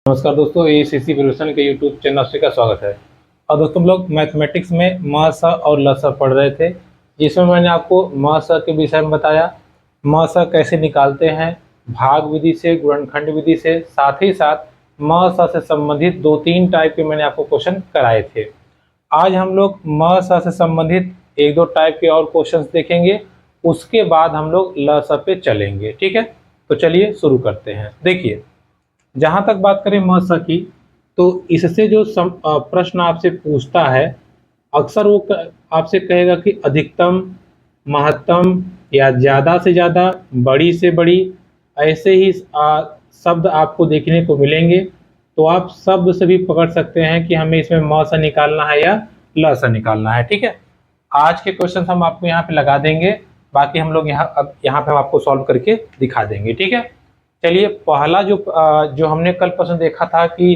नमस्कार दोस्तों, ये सीसी प्रिपरेशन के यूट्यूब चैनल से का स्वागत है। और दोस्तों, हम लोग मैथमेटिक्स में म स और ल स पढ़ रहे थे, जिसमें मैंने आपको म स के विषय में बताया। म स कैसे निकालते हैं, भाग विधि से, गुणनखंड विधि से, साथ ही साथ म स से संबंधित दो तीन टाइप के मैंने आपको क्वेश्चन कराए थे। आज हम लोग म स से संबंधित एक दो टाइप के और क्वेश्चंस देखेंगे, उसके बाद हम लोग ल स पे चलेंगे। ठीक है, तो चलिए शुरू करते हैं। देखिए, जहाँ तक बात करें म स की, तो इससे जो प्रश्न आपसे पूछता है, अक्सर वो आपसे कहेगा कि अधिकतम, महत्तम या ज़्यादा से ज़्यादा, बड़ी से बड़ी, ऐसे ही शब्द आपको देखने को मिलेंगे। तो आप शब्द से भी पकड़ सकते हैं कि हमें इसमें म स निकालना है या ल स निकालना है। ठीक है, आज के क्वेश्चन हम आपको यहाँ पे लगा देंगे, बाकी हम लोग यहाँ पे हम आपको सॉल्व करके दिखा देंगे। ठीक है, चलिए, पहला जो हमने कल प्रश्न देखा था कि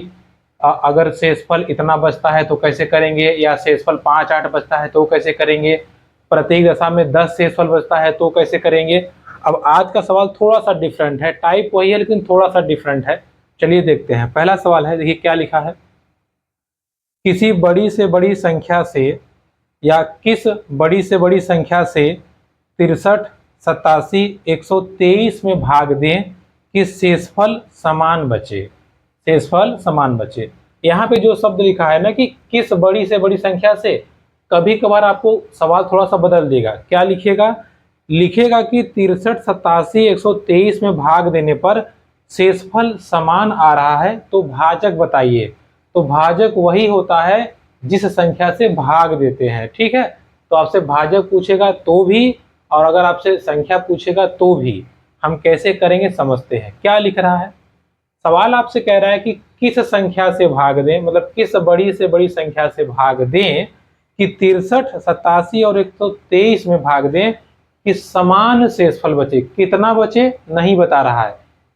अगर शेषफल इतना बचता है तो कैसे करेंगे, या शेषफल 5, 8 बचता है तो कैसे करेंगे, प्रत्येक दशा में 10 शेषफल बचता है तो कैसे करेंगे। अब आज का सवाल थोड़ा सा डिफरेंट है, टाइप वही है लेकिन थोड़ा सा डिफरेंट है। चलिए देखते हैं। पहला सवाल है, देखिए क्या लिखा है। किसी बड़ी से बड़ी संख्या से, या किस बड़ी से बड़ी संख्या से 63, 87, 123 में भाग दें कि शेषफल समान बचे। शेषफल समान बचे। यहाँ पे जो शब्द लिखा है ना कि किस बड़ी से बड़ी संख्या से, कभी कभार आपको सवाल थोड़ा सा बदल देगा। क्या लिखेगा? लिखेगा कि 63, 87, 123 में भाग देने पर शेषफल समान आ रहा है, तो भाजक बताइए। तो भाजक वही होता है जिस संख्या से भाग देते हैं। ठीक है, तो आपसे भाजक पूछेगा तो भी, और अगर आपसे संख्या पूछेगा तो भी। हम कैसे करेंगे समझते हैं। क्या लिख रहा है सवाल? आपसे कह रहा है कि किस संख्या से भाग दें, मतलब किस बड़ी से बड़ी संख्या से भाग दें कि 63, 87 और 123 में भाग दें कि समान शेषफल बचे। कितना बचे नहीं बता रहा है,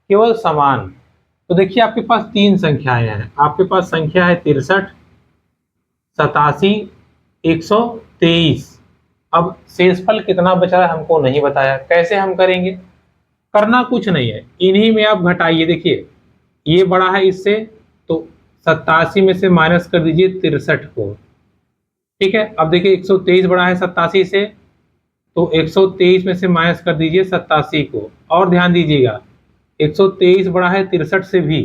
केवल समान। तो देखिए, आपके पास तीन संख्याएं हैं। आपके पास संख्या है 63, 87, 123। अब शेषफल कितना बचा है हमको नहीं बताया, कैसे हम करेंगे? करना कुछ नहीं है, इन्हीं में आप घटाइए। देखिए, ये बड़ा है इससे, तो 87 में से माइनस कर दीजिए 63 को। ठीक है, अब देखिए 123 बड़ा है 87 से, तो 123 में से माइनस कर दीजिए 87 को। और ध्यान दीजिएगा, 123 बड़ा है 63 से भी,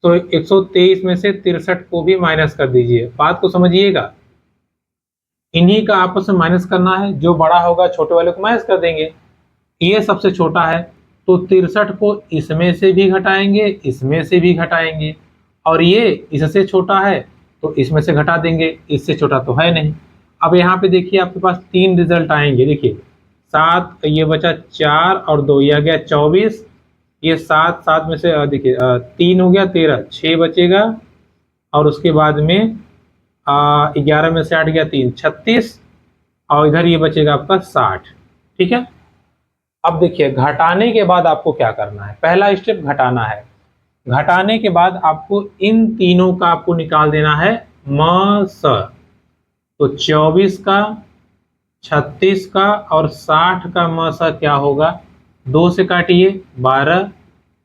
तो 123 में से 63 को भी माइनस कर दीजिए। बात को समझिएगा, इन्हीं का आपस में माइनस करना है। जो बड़ा होगा छोटे वाले को माइनस कर देंगे। ये सबसे छोटा है, तो 63 को इसमें से भी घटाएंगे, इसमें से भी घटाएंगे, और ये इससे छोटा है तो इसमें से घटा देंगे, इससे छोटा तो है नहीं। अब यहाँ पे देखिए, आपके पास तीन रिजल्ट आएंगे। देखिए 7, ये बचा 4 और 2, ये आ गया 24। ये 7, 7 में से देखिए 3 हो गया 13, 6 बचेगा। और उसके बाद में 11 में से 8 गया 3, 36। और इधर ये बचेगा आपका 60। ठीक है, अब देखिए घटाने के बाद आपको क्या करना है। पहला स्टेप घटाना है। घटाने के बाद आपको इन तीनों का आपको निकाल देना है म स। तो 24 का, 36 का और 60 का म स क्या होगा? 2 से काटिए 12,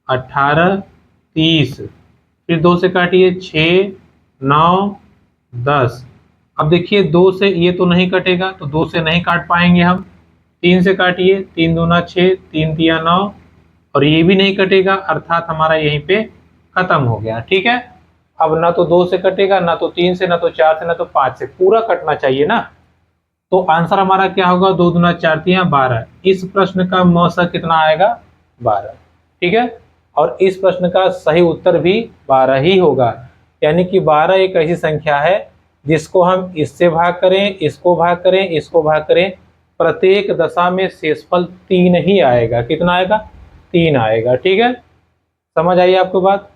18, 30, फिर 2 से काटिए 6, 9, 10। अब देखिए 2 से ये तो नहीं कटेगा, तो 2 से नहीं काट पाएंगे हम। 3 से काटिए, 3 दूना 6, 3 तिया 9, और ये भी नहीं कटेगा, अर्थात हमारा यहीं पे खत्म हो गया। ठीक है, अब ना तो 2 से कटेगा, ना तो 3 से, ना तो 4 से, ना तो 5 से, पूरा कटना चाहिए ना। तो आंसर हमारा क्या होगा? 2 दूना 4 तिया 12। इस प्रश्न का म स कितना आएगा? 12। ठीक है, और इस प्रश्न का सही उत्तर भी 12 ही होगा। यानी कि 12 एक ऐसी संख्या है जिसको हम इससे भाग करें, इसको भाग करें, इसको भाग करें, प्रत्येक दशा में शेषफल 3 ही आएगा। कितना आएगा? 3 आएगा। ठीक है, समझ आई आपको बात?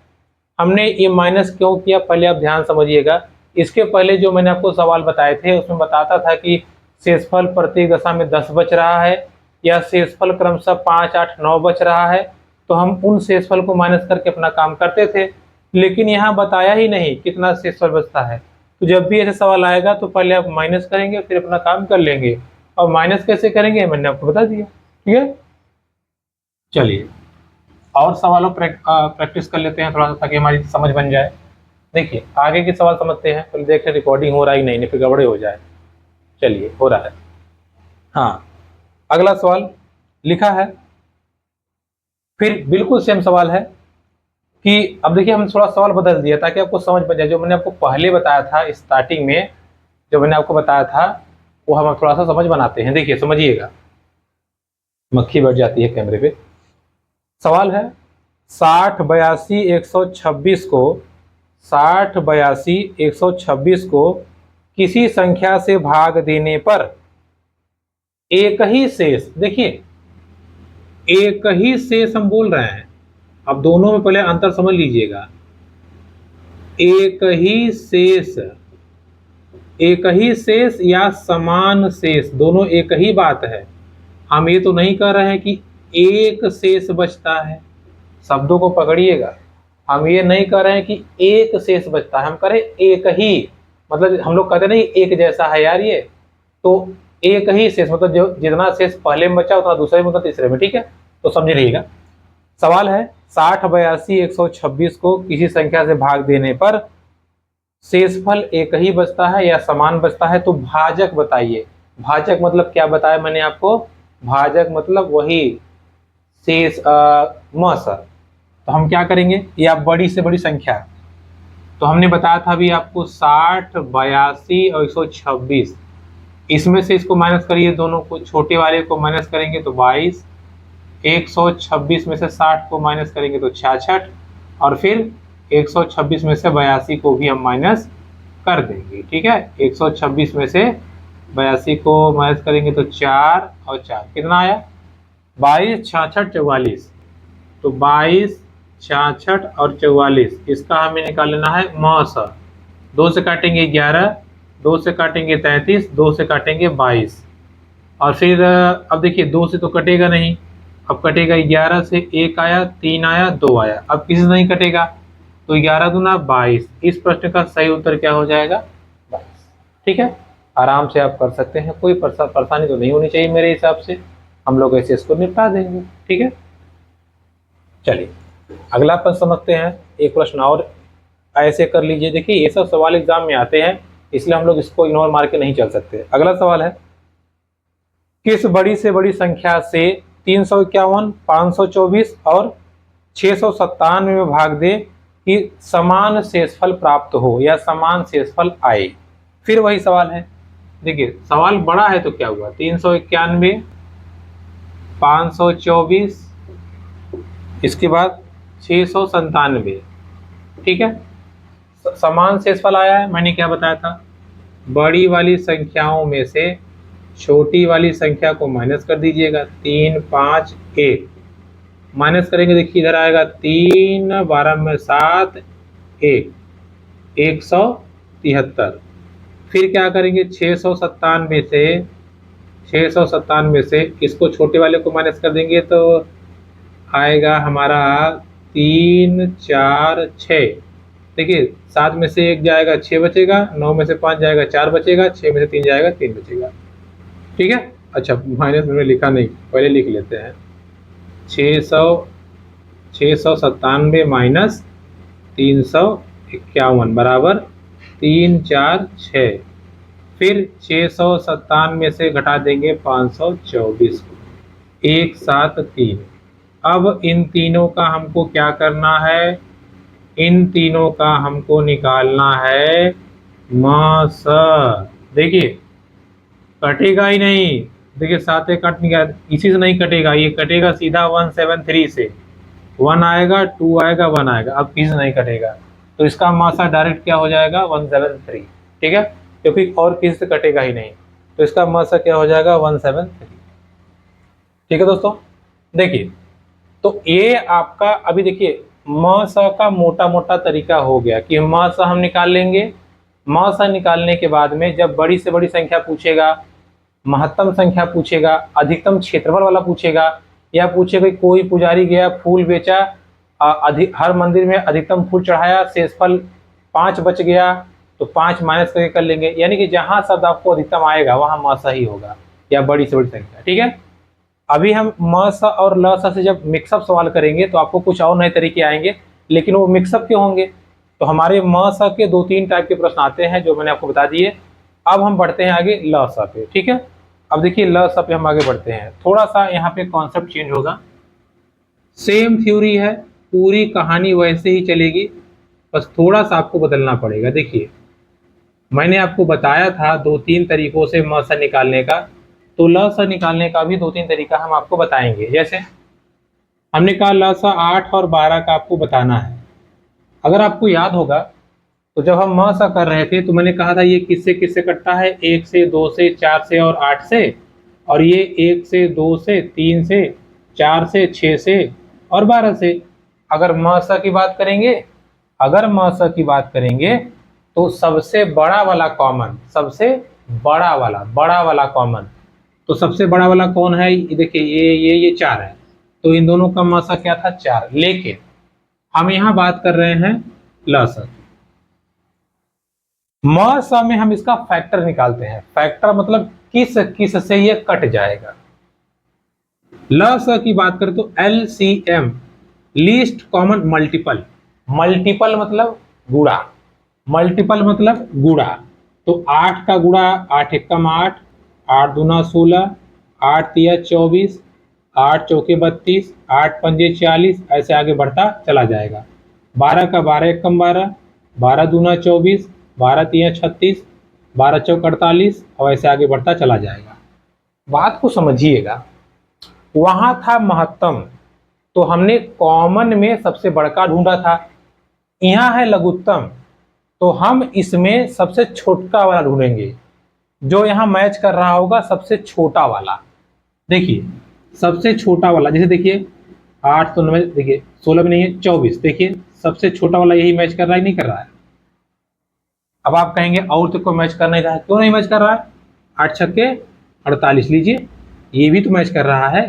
हमने ये माइनस क्यों किया, पहले आप ध्यान समझिएगा। इसके पहले जो मैंने आपको सवाल बताए थे, उसमें बताता था कि शेषफल प्रत्येक दशा में 10 बच रहा है, या शेषफल क्रमशः 5, 8, 9 बच रहा है, तो हम उन शेषफल को माइनस करके अपना काम करते थे। लेकिन यहाँ बताया ही नहीं कितना शेषफल बचता है। तो जब भी ऐसे सवाल आएगा तो पहले आप माइनस करेंगे, फिर अपना काम कर लेंगे। और माइनस कैसे करेंगे मैंने आपको बता दिया। ठीक है, चलिए और सवालों प्रैक्टिस कर लेते हैं थोड़ा सा, ताकि हमारी समझ बन जाए। देखिए आगे के सवाल समझते हैं, पहले देखें रिकॉर्डिंग हो रहा है नहीं, फिर गड़बड़े हो जाए। चलिए हो रहा है। हाँ, अगला सवाल लिखा है, फिर बिल्कुल सेम सवाल है कि अब देखिए हम थोड़ा सवाल बदल दिया ताकि आपको समझ बन जाए। जो मैंने आपको पहले बताया था स्टार्टिंग में, जो मैंने आपको बताया था वो हम थोड़ा सा समझ बनाते हैं। देखिए समझिएगा, मक्खी बैठ जाती है कैमरे पे। सवाल है 60 82 126 को 60 82 126 को किसी संख्या से भाग देने पर एक ही शेष, देखिए एक ही शेष हम बोल रहे हैं, अब दोनों में पहले अंतर समझ लीजिएगा। एक ही शेष, एक ही शेष या समान शेष, दोनों एक ही बात है। हम ये तो नहीं कह रहे हैं कि एक शेष बचता है, शब्दों को पकड़िएगा। हम ये नहीं कह रहे हैं कि एक शेष बचता है, हम कह रहे हैं एक ही, मतलब हम लोग कहते नहीं एक जैसा है यार ये, तो एक ही शेष मतलब जो जितना शेष पहले में बचा उतना दूसरे में, उतना तीसरे में। ठीक है, तो समझ रहिएगा। सवाल है 60 82 126 को किसी संख्या से भाग देने पर शेषफल एक ही बचता है या समान बचता है, तो भाजक बताइए। भाजक मतलब क्या बताया मैंने आपको, भाजक मतलब वही शेष सर। तो हम क्या करेंगे, या बड़ी से बड़ी संख्या, तो हमने बताया था अभी आपको 60 82 और 126, इसमें से इसको माइनस करिए, दोनों को, छोटे वाले को माइनस करेंगे तो 22, 126 में से 60 को माइनस करेंगे तो 66, और फिर 126 में से 82 को भी हम माइनस कर देंगे। ठीक है, 126 में से 82 को माइनस करेंगे तो 4 और 4 कितना आया, 22 66 44, तो 22 66 और 44, इसका हमें निकाल लेना है मौसा। 2 से काटेंगे 11, 2 से काटेंगे 33, 2 से काटेंगे 22, और फिर अब देखिए 2 से तो कटेगा नहीं, अब कटेगा 11 से 1 आया, 3 आया, 2 आया, अब किसी से नहीं कटेगा, तो 11 दूना 22। इस प्रश्न का सही उत्तर क्या हो जाएगा, 22। ठीक है, आराम से आप कर सकते हैं, कोई परेशानी तो नहीं होनी चाहिए मेरे हिसाब से, हम लोग ऐसे इसको निपटा देंगे। ठीक है, चलिए अगला प्रश्न समझते हैं। एक प्रश्न और ऐसे कर लीजिए। देखिए ये सब सवाल एग्जाम में आते हैं, इसलिए हम लोग इसको इग्नोर मार के नहीं चल सकते। अगला सवाल है, किस बड़ी से बड़ी संख्या से 351 524 और 697 में भाग दे कि समान शेषफल प्राप्त हो या समान शेषफल आए। फिर वही सवाल है, देखिए सवाल बड़ा है तो क्या हुआ, 391 524, इसके बाद 697। ठीक है, समान शेषफल आया है। मैंने क्या बताया था, बड़ी वाली संख्याओं में से छोटी वाली संख्या को माइनस कर दीजिएगा, 3 5 1 माइनस करेंगे, देखिए इधर आएगा 3 12 में 7 1 173। फिर क्या करेंगे, 697 से इसको छोटे वाले को माइनस कर देंगे तो आएगा हमारा 3 4 6। देखिए 7 में से 1 जाएगा 6 बचेगा, 9 में से 5 जाएगा 4 बचेगा, 6 में से 3 जाएगा 3 बचेगा। ठीक है, अच्छा माइनस में लिखा नहीं, पहले लिख लेते हैं। 697 माइनस 351 बराबर 3 4 6। फिर 697 से घटा देंगे 524 को, 1 7 3। अब इन तीनों का हमको क्या करना है, इन तीनों का हमको निकालना है मास। देखिए कटेगा ही नहीं, देखिए 7 कट नहीं गया, इसी से नहीं कटेगा, ये कटेगा सीधा 173 से, 1 आएगा 2 आएगा 1 आएगा, अब किसी से नहीं कटेगा, तो इसका मासा डायरेक्ट क्या हो जाएगा 173। ठीक है, क्योंकि और किसी से कटेगा ही नहीं, तो इसका मासा क्या हो जाएगा 173। ठीक है दोस्तों, देखिए तो ये आपका अभी देखिए मासा का मोटा मोटा तरीका हो गया कि मासा हम निकाल लेंगे। मासा निकालने के बाद में जब बड़ी से बड़ी संख्या पूछेगा, महत्तम संख्या पूछेगा, अधिकतम क्षेत्रफल वाला पूछेगा, या पूछेगा कोई पुजारी गया फूल बेचा, हर मंदिर में अधिकतम फूल चढ़ाया, शेषफल 5 बच गया, तो 5 माइनस करके कर लेंगे, यानी कि जहां शब्द आपको अधिकतम आएगा वहां मासा ही होगा या बड़ी से बड़ी संख्या। ठीक है, अभी हम म स और ल स से जब मिक्सअप सवाल करेंगे तो आपको कुछ और नए तरीके आएंगे, लेकिन वो मिक्सअप के होंगे। तो हमारे म स के 2-3 टाइप के प्रश्न आते हैं जो मैंने आपको बता दिए। अब हम बढ़ते हैं आगे ल स पे, ठीक है। अब देखिए ल स पे हम आगे बढ़ते हैं, थोड़ा सा यहाँ पे कॉन्सेप्ट चेंज होगा। सेम थ्योरी है, पूरी कहानी वैसे ही चलेगी, बस थोड़ा सा आपको बदलना पड़ेगा। देखिए मैंने आपको बताया था 2-3 तरीकों से म स निकालने का, तो ल स निकालने का भी 2-3 तरीका हम आपको बताएंगे। जैसे हमने कहा ल स 8 और 12 का आपको बताना है। अगर आपको याद होगा तो जब हम म स कर रहे थे तो मैंने कहा था ये किससे किससे कटता है, 1 से, 2 से, 4 से और 8 से, और ये 1 से, 2 से, 3 से, 4 से, 6 से और 12 से। अगर म स की बात करेंगे, अगर म स की बात करेंगे तो सबसे बड़ा वाला कॉमन, सबसे बड़ा वाला कॉमन, तो सबसे बड़ा वाला कौन है? ये देखिए ये 4 है, तो इन दोनों का म स क्या था? 4। लेकिन हम यहाँ बात कर रहे हैं ल स। म स में हम इसका फैक्टर निकालते हैं। फैक्टर मतलब किस किस से ये कट जाएगा। ल स की बात करें तो LCM, least common multiple. Multiple मतलब गुणा, मल्टीपल मतलब गुणा। तो 8 का गुणा 8 एकम 8, 8 दूना 16, 8 तिया 24, 8 चौके 32, 8 पंजे 40, ऐसे आगे बढ़ता चला जाएगा। 12 का 12 एकम 12, 12 दूना 24, 12 तिया 36, 12 चौक 48, और ऐसे आगे बढ़ता चला जाएगा। बात को समझिएगा, वहां था महत्तम, तो हमने कॉमन में सबसे बड़का ढूंढा था। यहाँ है लघुत्तम, तो हम इसमें सबसे छोटा वाला ढूंढेंगे, जो यहाँ मैच कर रहा होगा सबसे छोटा वाला। देखिए सबसे छोटा वाला, जैसे देखिए 8 तो 9, देखिए 16 में नहीं है, 24, देखिए सबसे छोटा वाला यही मैच कर रहा है, नहीं कर रहा है। अब आप कहेंगे और तो कोई मैच कर नहीं रहा है, क्यों नहीं मैच कर रहा है? 8 छक्के 48 लीजिए, ये भी तो मैच कर रहा है।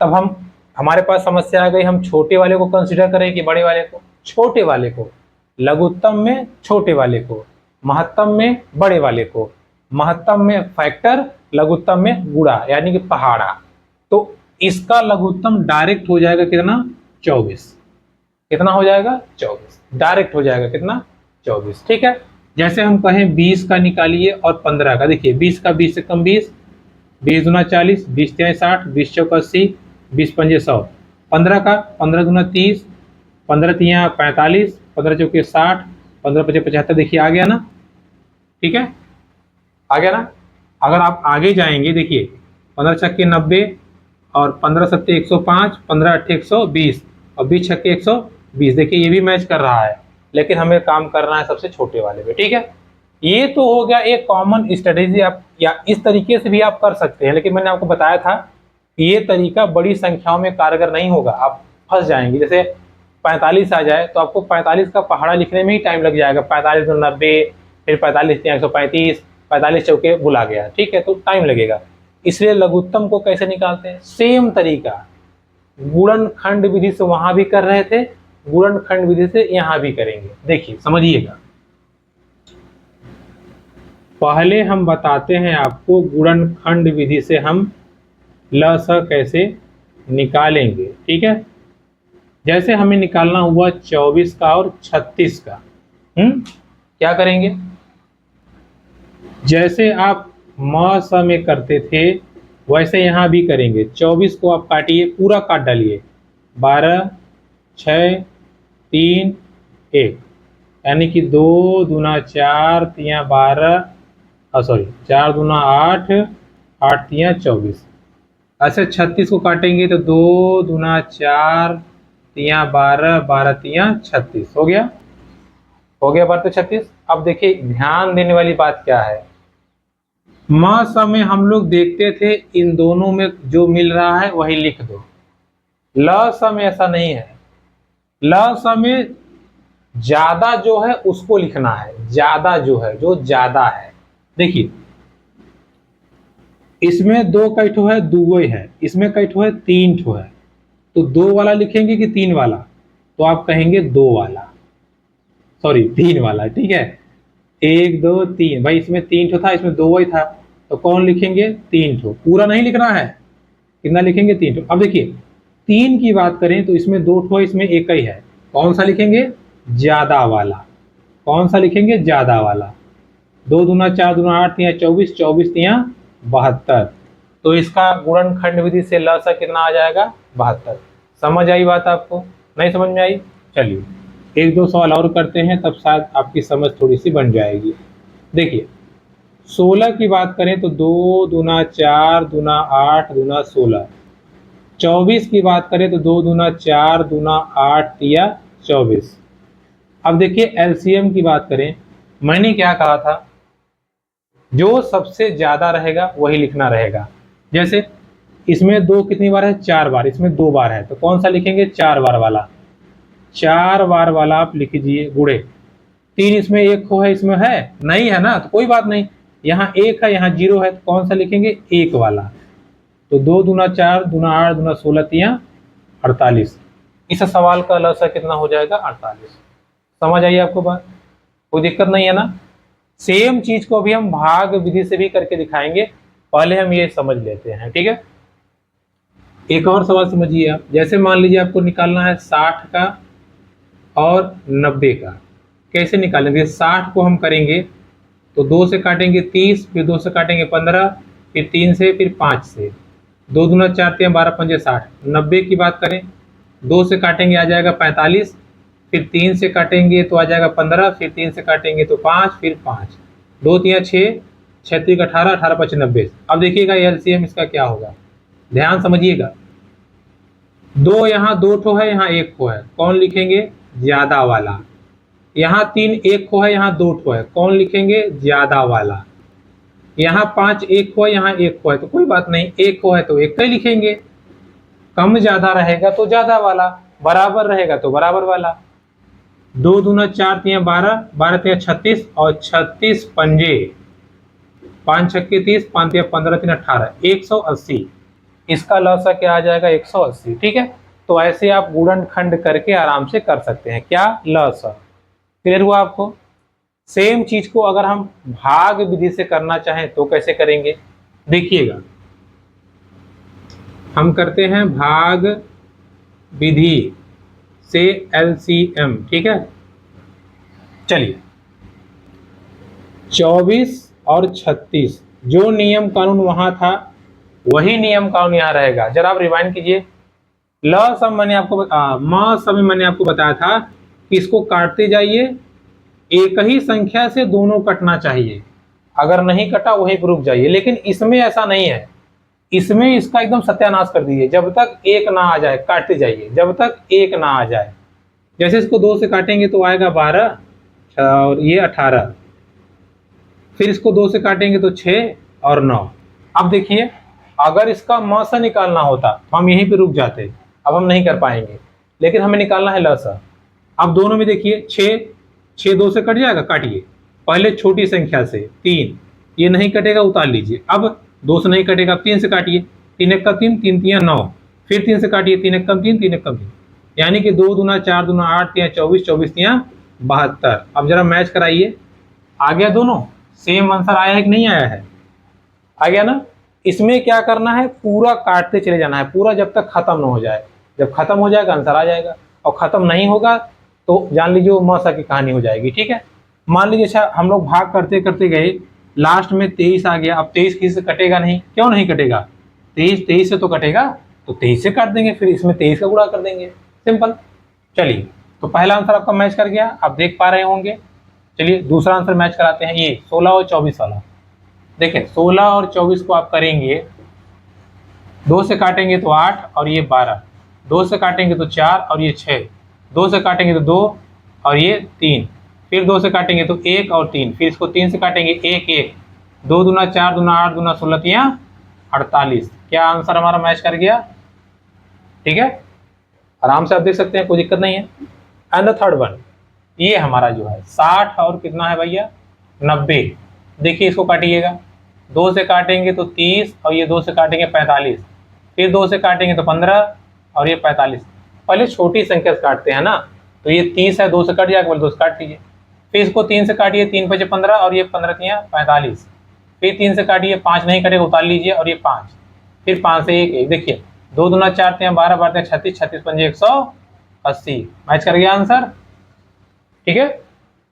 तब हम, हमारे पास समस्या आ गई, हम छोटे वाले को कंसीडर करें कि बड़े वाले को? छोटे वाले को। लघुत्तम में छोटे वाले को, महत्तम में बड़े वाले को, महत्तम में फैक्टर, लघुत्तम में गुणा यानी कि पहाड़ा। तो इसका लघुत्तम डायरेक्ट हो जाएगा कितना? 24। कितना हो जाएगा? 24 डायरेक्ट हो जाएगा। कितना? 24। ठीक है। जैसे हम कहें 20 का निकालिए और 15 का, देखिए 20 का 20 से कम 20, 20 दूना 40, 20 तिया 60, 20 चौक 80, 20 पंजे 100। 15 का 15 दूना 30, 15 तिया 45, 15 चौके 60, 15 पचे 75। देखिए आ गया ना? ठीक है, आ गया ना? अगर आप आगे जाएंगे, देखिए 15 छक्के 90 और 15 सत्ते 105, 15 अट्ठे 120 और 20 छक्के 120। देखिए ये भी मैच कर रहा है, लेकिन हमें काम करना है सबसे छोटे वाले पे। ठीक है, ये तो हो गया एक कॉमन स्ट्रेटेजी। आप या इस तरीके से भी आप कर सकते हैं, लेकिन मैंने आपको बताया था कि ये तरीका बड़ी संख्याओं में कारगर नहीं होगा, आप फंस जाएंगे। जैसे 45 आ जाए तो आपको 45 का पहाड़ा लिखने में ही टाइम लग जाएगा। 45 दूना 90, फिर 45 तिया 135, 45 चौके भुला गया। ठीक है, तो टाइम लगेगा। इसलिए लघुत्तम को कैसे निकालते हैं? सेम तरीका, गुणनखंड विधि से वहां भी कर रहे थे, गुणनखंड विधि से यहां भी करेंगे। देखिए समझिएगा, पहले हम बताते हैं आपको गुणनखंड विधि से हम ल स कैसे निकालेंगे। ठीक है, जैसे हमें निकालना हुआ 24 का और 36 का। क्या करेंगे? जैसे आप म स में करते थे वैसे यहाँ भी करेंगे। 24 को आप काटिए, पूरा काट डालिए। 12, 6, 3, 1, यानी कि 2 दूना 4 तिया 12, सॉरी 4 दूना 8, 8 तिया 24। ऐसे 36 को काटेंगे तो 2 दूना 4 तिया 12, 12 तिया 36 हो गया। हो गया बार तो 36। अब देखिए ध्यान देने वाली बात क्या है, म स में हम लोग देखते थे इन दोनों में जो मिल रहा है वही लिख दो। ल स में ऐसा नहीं है। ल स में ज्यादा जो है उसको लिखना है, ज्यादा जो है, जो ज्यादा है। देखिए इसमें 2 कई ठो है, दुगो है, इसमें कई ठो है, 3 ठो है। तो 2 वाला लिखेंगे कि 3 वाला? तो आप कहेंगे 2 वाला, सॉरी 3 वाला। ठीक है, 1 2 3, भाई इसमें 3 ठो था, इसमें 2 ही था, तो कौन लिखेंगे? 3 ठो। पूरा नहीं लिखना है, कितना लिखेंगे 3 अब देखिए 3 की बात करें तो इसमें 2 ठो इसमें एक ही है, कौन सा लिखेंगे? ज्यादा वाला। कौन सा लिखेंगे? ज्यादा वाला। 2 दूना 4 दूना 8 तिया 24, 24 तिया 72। तो इसका गुणनखंड विधि से लसा कितना आ जाएगा? 72। समझ आई बात आपको? नहीं समझ में आई? चलिए एक दो सवाल और करते हैं, तब शायद आपकी समझ थोड़ी सी बन जाएगी। देखिए 16 की बात करें तो 2 दूना 4 दूना 8 दूना 16। 24 की बात करें तो 2 दूना 4 दूना 8 तिया 24। अब देखिए एलसीएम की बात करें, मैंने क्या कहा था? जो सबसे ज्यादा रहेगा वही लिखना रहेगा। जैसे इसमें 2 कितनी बार है? 4 बार। इसमें 2 बार है तो कौन सा लिखेंगे? 4 बार वाला। 4 बार वाला आप लिख दीजिए गुणे। 3 इसमें 1 हो है, इसमें है नहीं है ना, तो कोई बात नहीं। यहाँ 1 है, यहाँ 0 है, तो कौन सा लिखेंगे? 1 वाला। तो 2 दूना 4 दूना 8 दूना 16 तिया 48। इस सवाल का लसा कितना हो जाएगा? 48। समझ आई आपको बात? कोई दिक्कत नहीं है ना? सेम चीज को अभी हम भाग विधि से भी करके दिखाएंगे, पहले हम ये समझ लेते हैं, ठीक है? एक और सवाल समझिए आप। जैसे मान लीजिए आपको निकालना है 60 का और 90 का। कैसे निकालेंगे? 60 को हम करेंगे तो 2 से काटेंगे 30, फिर 2 से काटेंगे 15, फिर 3 से, फिर 5 से। 2 दूना 4 तिया 12 पंजे 60। 90 की बात करें, 2 से काटेंगे आ जाएगा 45, फिर 3 से काटेंगे तो आ जाएगा 15, फिर 3 से काटेंगे तो 5, फिर 5। 2 तिया 6, 6 तिया 18, 18 5 90। अब देखिएगा एलसीएम इसका क्या होगा, ध्यान समझिएगा। 2 यहाँ 2 ठो है, यहाँ 1 ठो है, कौन लिखेंगे? ज्यादा वाला। यहाँ 3 1 खो है, यहाँ 2 ठो है, कौन लिखेंगे? ज्यादा वाला। यहाँ 5 1 खो है, यहाँ 1 खो है, तो कोई बात नहीं, 1 खो है तो 1 का ही लिखेंगे। कम ज्यादा रहेगा तो ज्यादा वाला, बराबर रहेगा तो बराबर वाला। 2 दूना 4 तिया 12, 12 तिया 36 और 36 पंजे 5 छक्के 30, 5 तिया 15 3 18, 180। इसका लसा क्या आ जाएगा? 180। ठीक है, तो ऐसे आप गुणनखंड करके आराम से कर सकते हैं। क्या? लसा। क्लियर हुआ आपको? सेम चीज को अगर हम भाग विधि से करना चाहें तो कैसे करेंगे? देखिएगा, हम करते हैं भाग विधि से एलसीएम, ठीक है? चलिए 24 और 36, जो नियम कानून वहां था वही नियम कानून यहाँ रहेगा। जरा आप रिवाइंड कीजिए। ल सब मैंने आपको म सब मैंने आपको बताया था कि इसको काटते जाइए, एक ही संख्या से दोनों कटना चाहिए, अगर नहीं कटा वहीं पर रुक जाइए। लेकिन इसमें ऐसा नहीं है, इसमें इसका एकदम सत्यानाश कर दीजिए। जब तक 1 ना आ जाए काटते जाइए, जब तक 1 ना आ जाए। जैसे इसको 2 से काटेंगे तो आएगा 12 और ये 18, फिर इसको 2 से काटेंगे तो 6 और 9। अब देखिए अगर इसका म सा निकालना होता तो हम यहीं पे रुक जाते, अब हम नहीं कर पाएंगे, लेकिन हमें निकालना है ल सा। अब दोनों में देखिए 6 2 से कट जाएगा, काटिए। पहले छोटी संख्या से 3, ये नहीं कटेगा, उतार लीजिए। अब 2 से नहीं कटेगा, 3 से काटिए। 3 1 का 3, 3 तिया 9, फिर 3 से काटिए। 3 1 कम 3, 3 1 कम 3, यानी कि 2 दूना 4 दूना 8 तिया 24, 24 तिया 72। अब जरा मैच कराइए, आ गया? दोनों सेम आंसर आया है कि नहीं आया है? आ गया ना? इसमें क्या करना है? पूरा काटते चले जाना है, पूरा जब तक खत्म ना हो जाए। जब खत्म हो जाएगा आंसर आ जाएगा, और खत्म नहीं होगा तो जान लीजिए वो म सा की कहानी हो जाएगी। ठीक है, मान लीजिए अच्छा हम लोग भाग करते करते गए, लास्ट में 23 आ गया। अब 23 किसी से कटेगा नहीं, क्यों नहीं कटेगा? 23 से तो कटेगा, तो 23 से काट देंगे, फिर इसमें 23 का गुणा कर देंगे, सिंपल। चलिए, तो पहला आंसर आपका मैच कर गया, आप देख पा रहे होंगे। चलिए दूसरा आंसर मैच कराते हैं, ये 16 और 24 वाला। देखें 16 और 24 को आप करेंगे, 2 से काटेंगे तो 8 और ये 12, 2 से काटेंगे तो 4 और ये 6, 2 से काटेंगे तो 2 और ये 3, फिर 2 से काटेंगे तो 1 और 3, फिर इसको 3 से काटेंगे 1 1, 2 दूना 4 दूना 8 दूना 16 तिया 48। क्या आंसर हमारा मैच कर गया? ठीक है, आराम से आप देख सकते हैं, कोई दिक्कत नहीं है। एंड द थर्ड वन, ये हमारा जो है 60 और कितना है भैया? 90। देखिए इसको काटिएगा, 2 से काटेंगे तो 30 और ये 2 से काटेंगे 45, फिर 2 से काटेंगे तो 15 और ये 45। पहले छोटी संख्या से काटते हैं ना, तो ये 30 है, 2 से कट जाएगा, 2 से काट लीजिए। फिर इसको 3 से काटिए, 3 5 15 और ये 15 तिया 45, फिर 3 से काटिए, 5 नहीं कटेगा, उतार लीजिए और ये 5, फिर 5 से 1 1, देखिए 2 दूना 4 3 12 12 36 36 पंजे 180, मैच कर गया आंसर। ठीक है,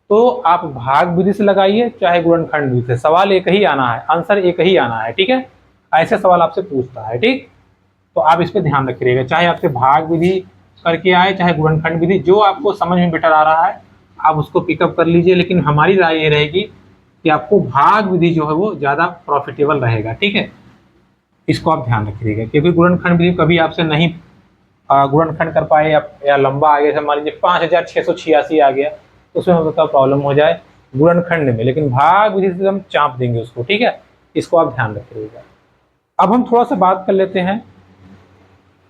तो आप भाग विधि से लगाइए चाहे गुणनखंड विधि से, सवाल एक ही आना है, आंसर एक ही आना है। ठीक है, ऐसे सवाल आपसे पूछता है। ठीक, तो आप इस पे ध्यान रखिएगा, चाहे आपसे भाग विधि करके आए चाहे गुणनखंड विधि, जो आपको समझ में बेटर आ रहा है आप उसको पिकअप कर लीजिए, लेकिन हमारी राय ये रहेगी कि आपको भाग विधि जो है वो ज़्यादा प्रॉफिटेबल रहेगा। ठीक है, इसको आप ध्यान रखिएगा, क्योंकि गुणनखंड विधि कभी आपसे नहीं गुणनखंड कर पाए या लंबा आ गया, जैसे मान लीजिए 5686 आ गया तो उसमें हो सकता है प्रॉब्लम हो जाए गुणनखंड में, लेकिन भाग विधि से हम चाप देंगे उसको। ठीक है, इसको आप ध्यान रखिएगा। अब हम थोड़ा सा बात कर लेते हैं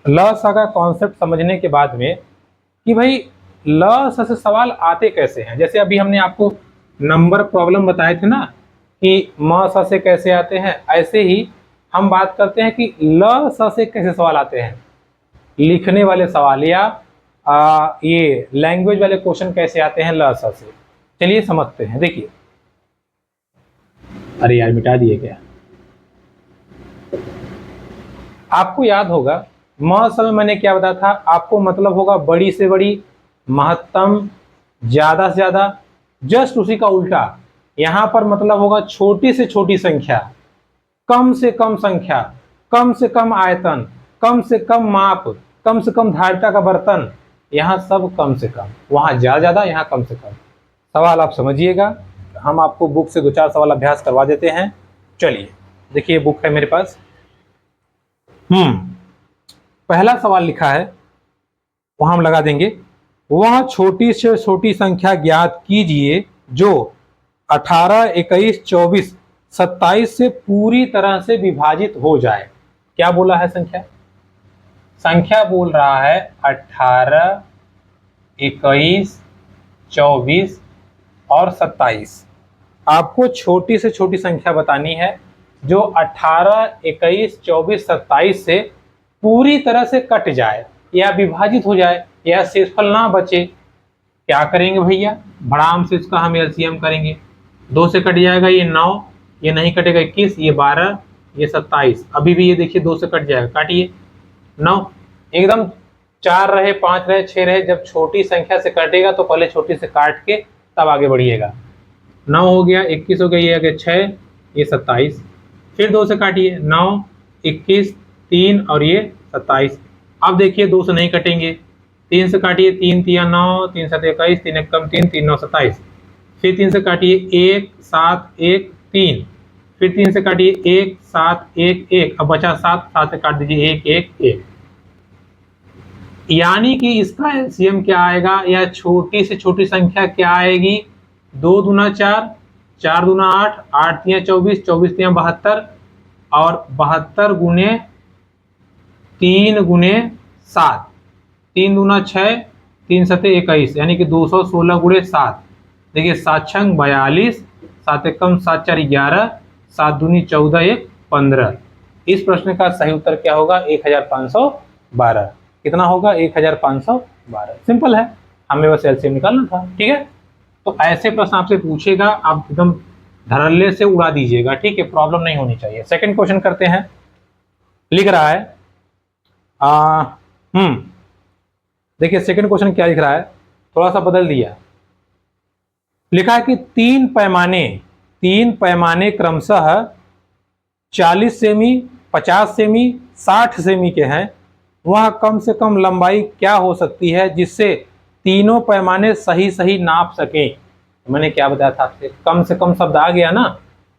ल सा का कॉन्सेप्ट समझने के बाद में कि भाई ल सा से सवाल आते कैसे हैं। जैसे अभी हमने आपको नंबर प्रॉब्लम बताए थे ना कि म सा से कैसे आते हैं, ऐसे ही हम बात करते हैं कि ल सा से कैसे सवाल आते हैं, लिखने वाले सवाल या ये लैंग्वेज वाले क्वेश्चन कैसे आते हैं ल सा से। चलिए समझते हैं। देखिए, अरे यार मिटा दिए क्या, आपको याद होगा म सा में मैंने क्या बताया था, आपको मतलब होगा बड़ी से बड़ी, महत्तम, ज्यादा से ज्यादा, जस्ट उसी का उल्टा यहां पर मतलब होगा छोटी से छोटी संख्या, कम से कम संख्या, कम से कम आयतन, कम से कम माप, कम से कम धारिता का बर्तन, यहाँ सब कम से कम, वहां ज्यादा, यहाँ कम से कम। सवाल आप समझिएगा, हम आपको बुक से 2-4 सवाल अभ्यास करवा देते हैं। चलिए देखिए, बुक है मेरे पास। पहला सवाल लिखा है, वहां हम लगा देंगे, वह छोटी से छोटी संख्या ज्ञात कीजिए जो 18, 21, 24, 27 से पूरी तरह से विभाजित हो जाए। क्या बोला है संख्या? संख्या बोल रहा है 18, 21, 24 और 27। आपको छोटी से छोटी संख्या बतानी है जो 18, 21, 24, 27 से पूरी तरह से कट जाए या विभाजित हो जाए या शेषफल ना बचे। क्या करेंगे भैया, आराम से इसका हम एलसीएम करेंगे। 2 से कट जाएगा ये 9, ये नहीं कटेगा 21, ये 12, ये 27। अभी भी ये देखिए 2 से कट जाएगा, काटिए 9, एकदम 4 रहे, 5 रहे, 6 रहे, जब छोटी संख्या से कटेगा तो पहले छोटी से काट के तब आगे बढ़िएगा। 9 हो गया, 21 हो गया, ये आ गया 6, ये 27, फिर 2 से काटिए 9, 21, 3 और ये 27। अब देखिए 2 से नहीं कटेंगे, 3 से काटिए, 3 3 9, 3 7 21, 3 1 कम 3, 3 9 27, फिर 3 से काटिए 1 7 1 3, फिर 3 से काटिए 1 7 1 1, अब बचा 7, 7 से काट दीजिए 1 1 1। यानी कि इसका एलसीएम क्या आएगा या छोटी से छोटी संख्या क्या आएगी? 2 दूना 4, 4 दूना 8, 8 तिया 24, 24 तिया 72 और 72 गुने 3 गुने 7, 3 दूना 6, 3 सते 21, यानी कि 216 गुणे 7। देखिए 7 छंग 42, 7 एकम 7 4 11, 7 दूनी 14 1 15। इस प्रश्न का सही उत्तर क्या होगा? 1512। कितना होगा? 1512। सिंपल है, हमें बस एलसीएम निकालना था। ठीक है, तो ऐसे प्रश्न आपसे पूछेगा, आप एकदम धड़ल्ले से उड़ा दीजिएगा। ठीक है, प्रॉब्लम नहीं होनी चाहिए। सेकंड क्वेश्चन करते हैं। लिख रहा है देखिए सेकंड क्वेश्चन क्या लिख रहा है, थोड़ा सा बदल दिया। लिखा है कि 3 पैमाने क्रमशः 40 सेमी, 50 सेमी, 60 सेमी के हैं। वह कम से कम लंबाई क्या हो सकती है जिससे तीनों पैमाने सही सही नाप सकें? मैंने क्या बताया था आपसे, कम से कम शब्द आ गया ना,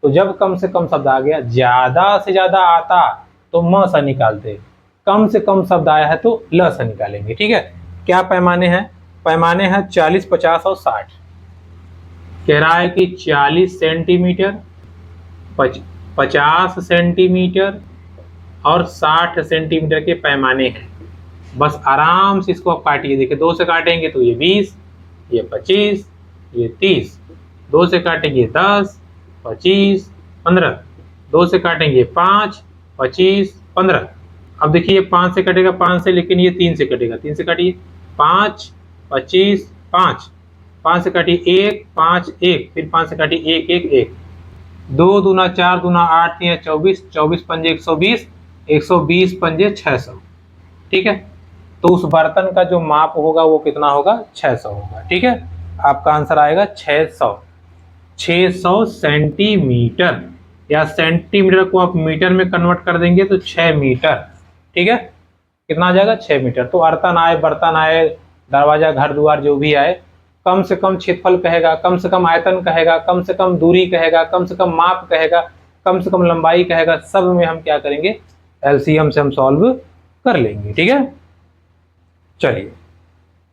तो जब कम से कम शब्द आ गया, ज्यादा से ज्यादा आता तो म सा निकालते, कम से कम शब्द आया है तो ल सा निकालेंगे। ठीक है, क्या पैमाने हैं? पैमाने हैं 40, 50 और 60। कह रहा है कि 40 सेंटीमीटर, 50 सेंटीमीटर और 60 सेंटीमीटर के पैमाने हैं। बस आराम से इसको आप काटिए। देखिए 2 से काटेंगे तो ये 20, ये 25, ये 30, 2 से काटेंगे 10, 25, 15, 2 से काटेंगे 5, 25, 15। अब देखिए 5 से कटेगा 5 से, लेकिन ये 3 से कटेगा, 3 से काटिए 5, 25, 5, 5 से काटिए 1, 5, 1, फिर 5 से काटिए 1 1 1, 2 दूना 4 दूना 8 3 24, 24 पंजे 120, 120 पंजे 600, ठीक है। तो उस बर्तन का जो माप होगा वो कितना होगा, 600 होगा, ठीक है। आपका आंसर आएगा 600 सेंटीमीटर, या सेंटीमीटर को आप मीटर में कन्वर्ट कर देंगे तो 6 मीटर, ठीक है। कितना आ जाएगा, 6 मीटर। तो अर्तन आए, बर्तन आए, दरवाजा, घर द्वार जो भी आए, कम से कम क्षेत्रफल कहेगा, कम से कम आयतन कहेगा, कम से कम दूरी कहेगा, कम से कम माप कहेगा, कम से कम लंबाई कहेगा, सब में हम क्या करेंगे, एलसीएम से हम सॉल्व कर लेंगे, ठीक है। चलिए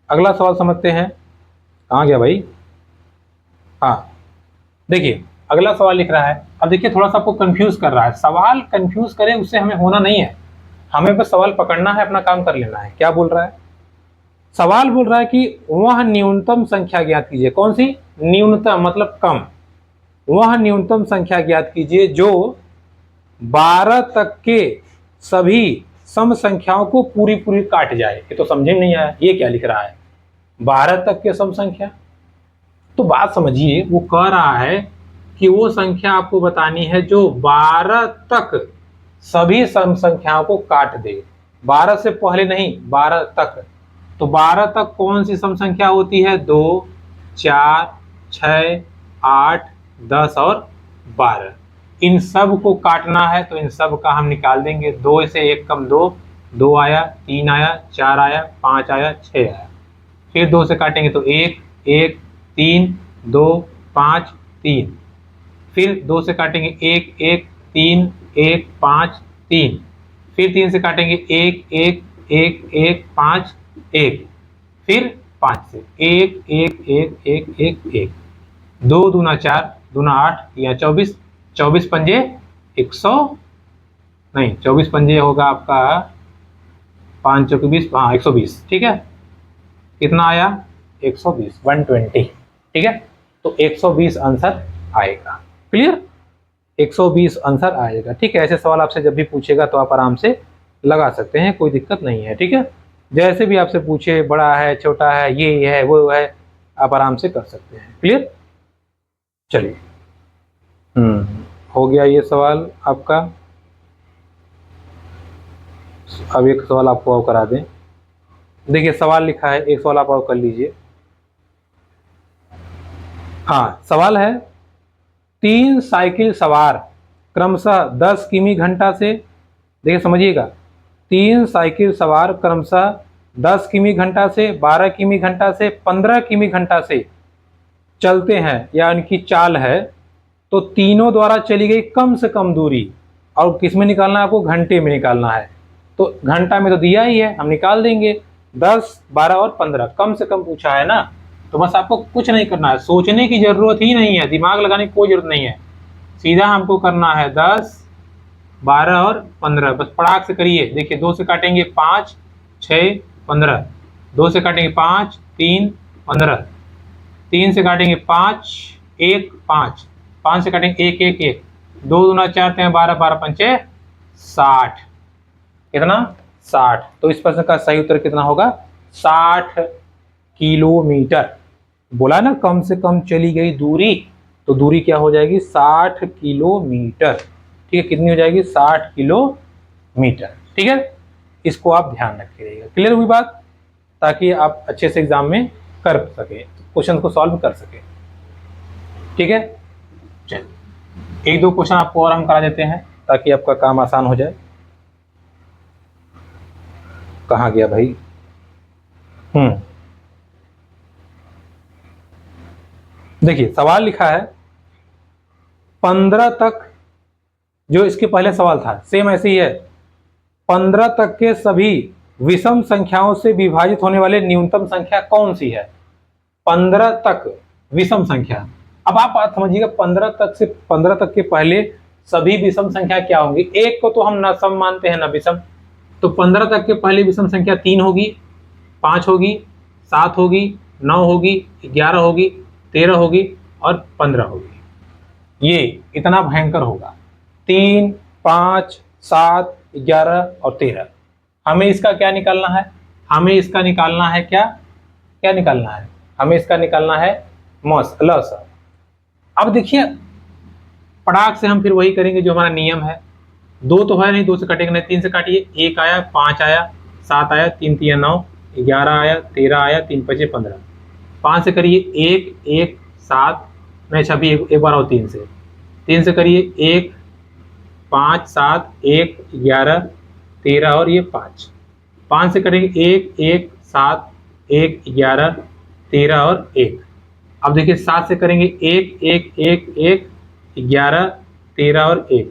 अगला सवाल समझते हैं। कहाँ गया भाई, हाँ देखिए अगला सवाल लिख रहा है। अब देखिए थोड़ा सा आपको कंफ्यूज कर रहा है, सवाल कंफ्यूज करे उससे हमें होना नहीं है, हमें बस सवाल पकड़ना है, अपना काम कर लेना है। क्या बोल रहा है, सवाल बोल रहा है कि वह न्यूनतम संख्या ज्ञात कीजिए। कौन सी न्यूनतम, मतलब कम। वह न्यूनतम संख्या ज्ञात कीजिए जो 12 तक के सभी सम संख्याओं को पूरी पूरी काट जाए। ये तो समझे नहीं आया, ये क्या लिख रहा है, 12 तक के सम संख्या। तो बात समझिए, वो कह रहा है कि वो संख्या आपको बतानी है जो 12 तक सभी सम संख्याओं को काट दे। 12 से पहले नहीं, 12 तक। तो 12 तक कौन सी सम संख्या होती है, 2, 4, 6, 8, 10 और 12। इन सब को काटना है तो इन सब का हम निकाल देंगे। 2 से 1 कम 2, 2 आया, 3 आया, 4 आया, 5 आया, 6 आया। फिर 2 से काटेंगे तो 1, 1, 3, 2, 5, 3। फिर 2 से काटेंगे 1, 1, 3, 1, 5, 3। फिर 3 से काटेंगे 1, 1, 1, 1, 5, 1। फिर 5 से 1, 1, 1, 1, 1, 1। 2 दूना 4, दूना 8 या 24, 24 पंजे 100 नहीं, 24 पंजे होगा आपका 5 चौके 20, हाँ 120, ठीक है। कितना आया, 120, 120, ठीक है। तो 120 आंसर आएगा। क्लियर, 120 आंसर आएगा, ठीक है। ऐसे सवाल आपसे जब भी पूछेगा तो आप आराम से लगा सकते हैं, कोई दिक्कत नहीं है, ठीक है। जैसे भी आपसे पूछे, बड़ा है, छोटा है, ये है, वो है, आप आराम से कर सकते हैं। क्लियर, चलिए हो गया ये सवाल आपका। अब एक सवाल आपको और करा दें। देखिए सवाल लिखा है, एक सवाल आप और कर लीजिए। हाँ सवाल है, 3 साइकिल सवार क्रमशः 10 किमी घंटा से, देखिए समझिएगा, 3 साइकिल सवार क्रमशः 10 किमी घंटा से, 12 किमी घंटा से, 15 किमी घंटा से चलते हैं, या इनकी चाल है। तो तीनों द्वारा चली गई कम से कम दूरी, और किस में निकालना है आपको, घंटे में निकालना है। तो घंटा में तो दिया ही है, हम निकाल देंगे। 10, 12 और 15 कम से कम पूछा है ना, तो बस आपको कुछ नहीं करना है, सोचने की जरूरत ही नहीं है, दिमाग लगाने की कोई जरूरत नहीं है। सीधा हमको करना है 10, 12 और 15, बस पड़ाक से करिए। देखिए 2 से काटेंगे 5, 6, 15। 2 से काटेंगे 5, 3, 15। 3 से काटेंगे 5, 1, 5। 5 से काटेंगे 1, 1, 1। 2 दूना 4, 12, 12 पंचे 60। कितना, 60। तो इस प्रश्न का सही उत्तर कितना होगा, 60 किलोमीटर। बोला ना कम से कम चली गई दूरी, तो दूरी क्या हो जाएगी, 60 किलोमीटर, ठीक है। कितनी हो जाएगी, 60 किलोमीटर, ठीक है। इसको आप ध्यान रखिएगा। क्लियर हुई बात, ताकि आप अच्छे से एग्जाम में कर सके, क्वेश्चन को सॉल्व कर सके, ठीक है। चलिए 1-2 क्वेश्चन आपको और हम करा देते हैं ताकि आपका काम आसान हो जाए। कहाँ गया भाई, देखिए सवाल लिखा है 15 तक, जो इसके पहले सवाल था सेम ऐसे ही है। 15 तक के सभी विषम संख्याओं से विभाजित होने वाले न्यूनतम संख्या कौन सी है। 15 तक विषम संख्या। अब आप बात समझिएगा, 15 तक से 15 तक के पहले सभी विषम संख्या क्या होंगी। एक को तो हम न सम मानते हैं, न विषम। तो 15 तक के पहले विषम संख्या 3 होगी, 5 होगी, 7 होगी, 9 होगी, 11 होगी, 13 होगी और 15 होगी। ये इतना भयंकर होगा, 3, 5, 7, 11 और 13। हमें इसका क्या निकालना है, हमें इसका निकालना है क्या निकालना है, हमें इसका निकालना है लसा। अब देखिए पटाख से हम फिर वही करेंगे जो हमारा नियम है, 2 तो है नहीं, 2 से कटेगा नहीं, 3 से काटिए, 1 आया, 5 आया, 7 आया, 3 3 9, 11 आया, 13 आया, 3 5 15। 5 से करिए 1 1 7, नहीं 26, एक बार और 3 से, 3 से करिए 1 5 7 1 11 13 और ये 5। 5 से करेंगे 1 1 7 1 11 13 और 1। अब देखिए 7 से करेंगे 1 1 1 1 11 13 और 1।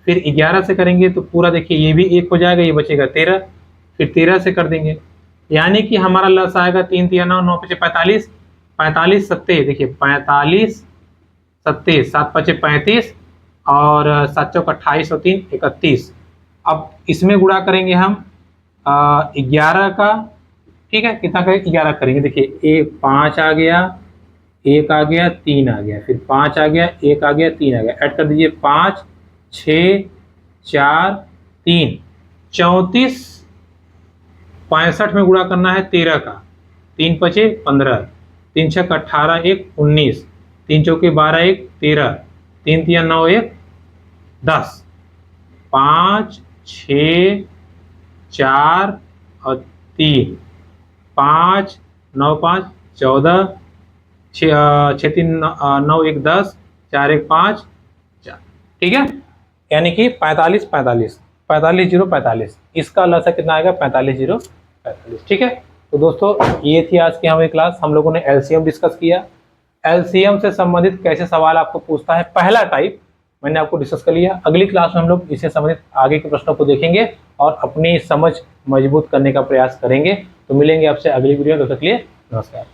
फिर 11 से करेंगे तो पूरा देखिए ये भी 1 हो जाएगा, ये बचेगा 13। फिर 13 से कर देंगे, यानी कि हमारा लस आएगा 3 3 9 9 5 45, 45 सत्ते, देखिए 45 सत्ते, 7 5 35 और 7 चौक 28 और 3 31। अब इसमें गुणा करेंगे हम 11 का, ठीक है, कितना करेंगे 11 करेंगे, देखिए 5 आ गया, 1 आ गया, 3 आ गया, फिर 5 आ गया, 1 आ गया, 3 आ गया, ऐड कर दीजिए 5 6 4 3 34। 65 में गुणा करना है 13 का, 3 5 15, 3 6 18 1 19, 3 चौके 12 1 13, 3 3 9 1 10, 5 6 4 और 3, 5 9 5 14, 6 3 9 1 10, 4 1 5 4, ठीक है, यानी कि 45 45 45 0 45, इसका लसा कितना आएगा 45 0 45, ठीक है। तो दोस्तों ये थी आज की हमारी क्लास, हम लोगों ने एलसीएम डिस्कस किया। एलसीएम से संबंधित कैसे सवाल आपको पूछता है, पहला टाइप मैंने आपको डिस्कस कर लिया। अगली क्लास में हम लोग इससे संबंधित आगे के प्रश्नों को देखेंगे और अपनी समझ मजबूत करने का प्रयास करेंगे। तो मिलेंगे आपसे अगली वीडियो में, तब तक के लिए नमस्कार।